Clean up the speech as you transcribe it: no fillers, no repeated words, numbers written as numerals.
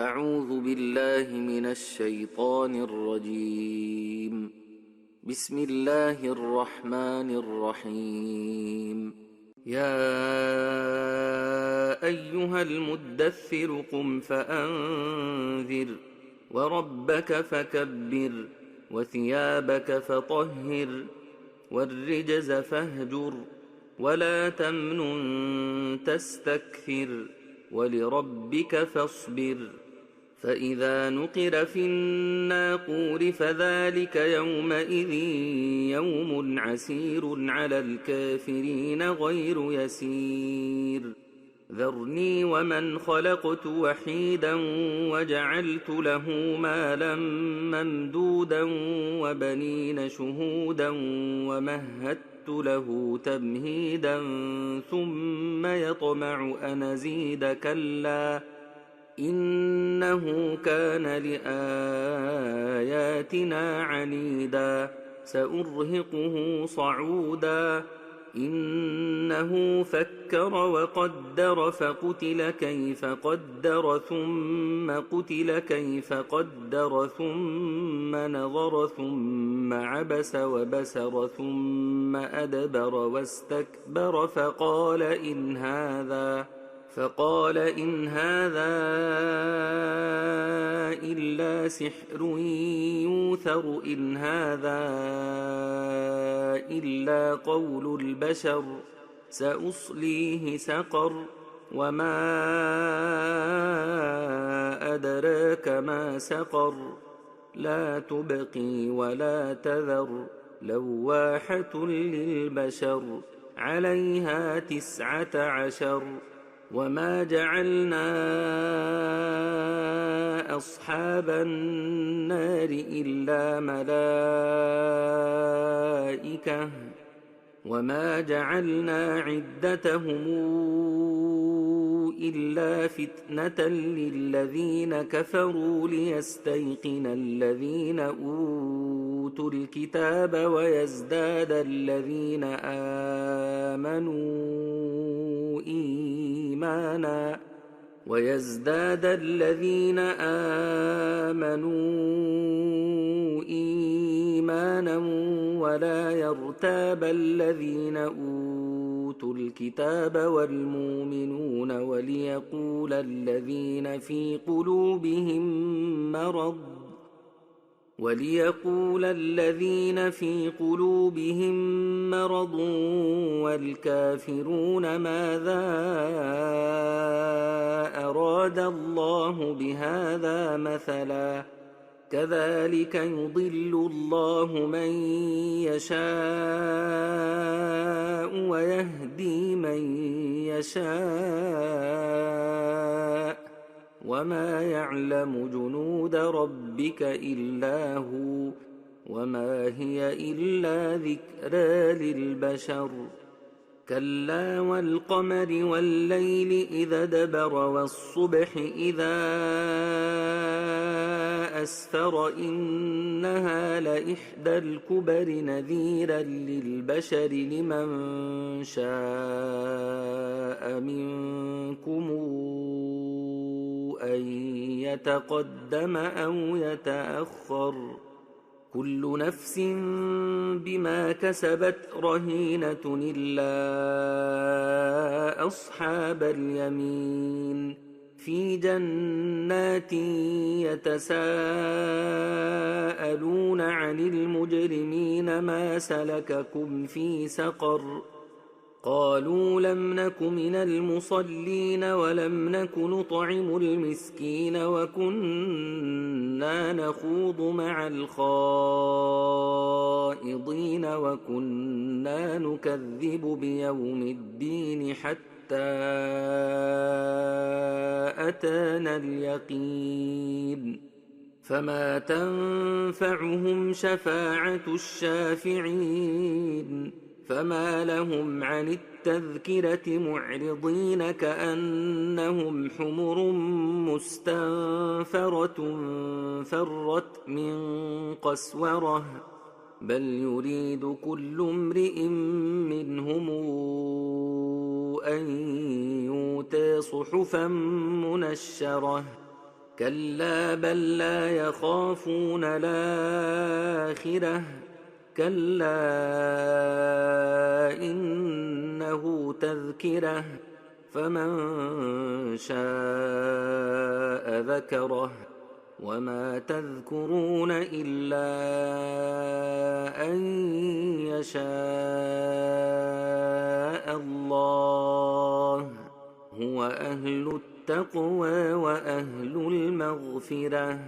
أعوذ بالله من الشيطان الرجيم. بسم الله الرحمن الرحيم. يا أيها المدثر قم فأنذر وربك فكبر وثيابك فطهر والرجز فاهجر ولا تمنن تستكثر ولربك فاصبر. فإذا نقر في الناقور فذلك يومئذ يوم عسير على الكافرين غير يسير. ذرني ومن خلقت وحيدا وجعلت له مالا ممدودا وبنين شهودا ومهدت له تمهيدا ثم يطمع أن أزيد كلا إنه كان لآياتنا عنيدا سأرهقه صعودا. إنه فكر وقدر فقتل كيف قدر ثم قتل كيف قدر ثم نظر ثم عبس وبسر ثم أدبر واستكبر فقال إن هذا إلا سحر يوثر إن هذا إلا قول البشر سأصليه سقر وما أدراك ما سقر لا تبقي ولا تذر لواحة للبشر عليها 19. وما جعلنا أصحاب النار إلا ملائكة وما جعلنا عدتهم إلا فتنة للذين كفروا ليستيقن الذين أوتوا الكتاب ويزداد الذين آمنوا إيمانا ولا يرتاب الذين أوتوا الكتاب والمؤمنون وليقول الذين في قلوبهم مرض والكافرون ماذا أراد الله بهذا مثلا كذلك يضل الله من يشاء ويهدي من يشاء وما يعلم جنود ربك إلا هو وما هي إلا ذكرى للبشر. كلا والقمر والليل إذا دبر والصبح إذا أسفر إنها لإحدى الكبر نذيرا للبشر لمن شاء منكم أن يتقدم أو يتأخر كل نفس بما كسبت رهينة إلا أصحاب اليمين في جنات يتساءلون عن المجرمين ما سلككم في سقر قالوا لم نك من المصلين ولم نك نطعم المسكين وكنا نخوض مع الخائضين وكنا نكذب بيوم الدين حتى أتانا اليقين فما تنفعهم شفاعة الشافعين فما لهم عن التذكرة معرضين كأنهم حمر مستنفرة فرت من قسورة بل يريد كل امرئ منهم أن يؤتى صحفا منشرة كلا بل لا يخافون الآخرة كلا إنه تذكرة فمن شاء ذكره وما تذكرون إلا أن يشاء الله هو أهل التقوى وأهل المغفرة